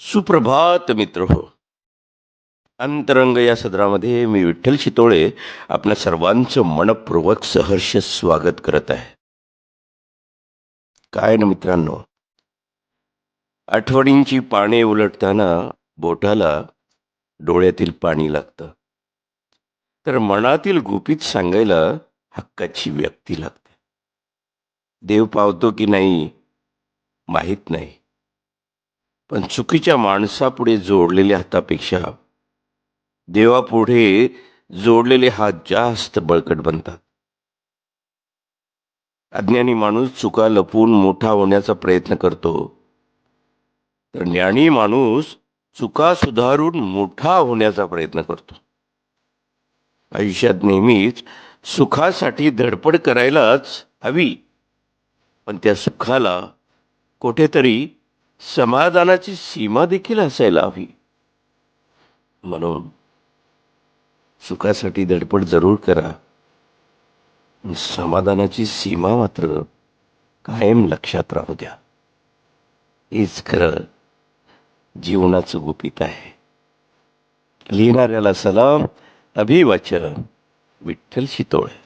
सुप्रभात मित्र हो. अंतरंग या सदरामध्ये मी विठ्ठल शितोळे आपल्या सर्वांचं मनपूर्वक सहर्ष स्वागत करत आहे. काय ना मित्रांनो, आठवणींची पाने उलटताना बोटाला डोळ्यातील पाणी लागतं, तर मनातील गुपित सांगायला हक्काची व्यक्ती लागते. देव पावतो की नाही माहीत नाही, पण चुकीच्या माणसापुढे जोडलेल्या हातापेक्षा देवापुढे जोडलेले हात जास्त बळकट बनतात. अज्ञानी माणूस चुका लपवून मोठा होण्याचा प्रयत्न करतो, तर ज्ञानी माणूस चुका सुधारून मोठा होण्याचा प्रयत्न करतो. आयुष्यात नेहमीच सुखासाठी धडपड करायलाच हवी, पण त्या सुखाला कुठेतरी समाधानाची सीमा देखील असायला हवी. म्हणून सुखासाठी धडपड जरूर करा, समाधानाची सीमा मात्र कायम लक्षात राहू द्या. हेच खरं जीवनाचं गुपित आहे. लिहिणाऱ्याला सलाम, अभिवाचन, विठ्ठल शितोळे.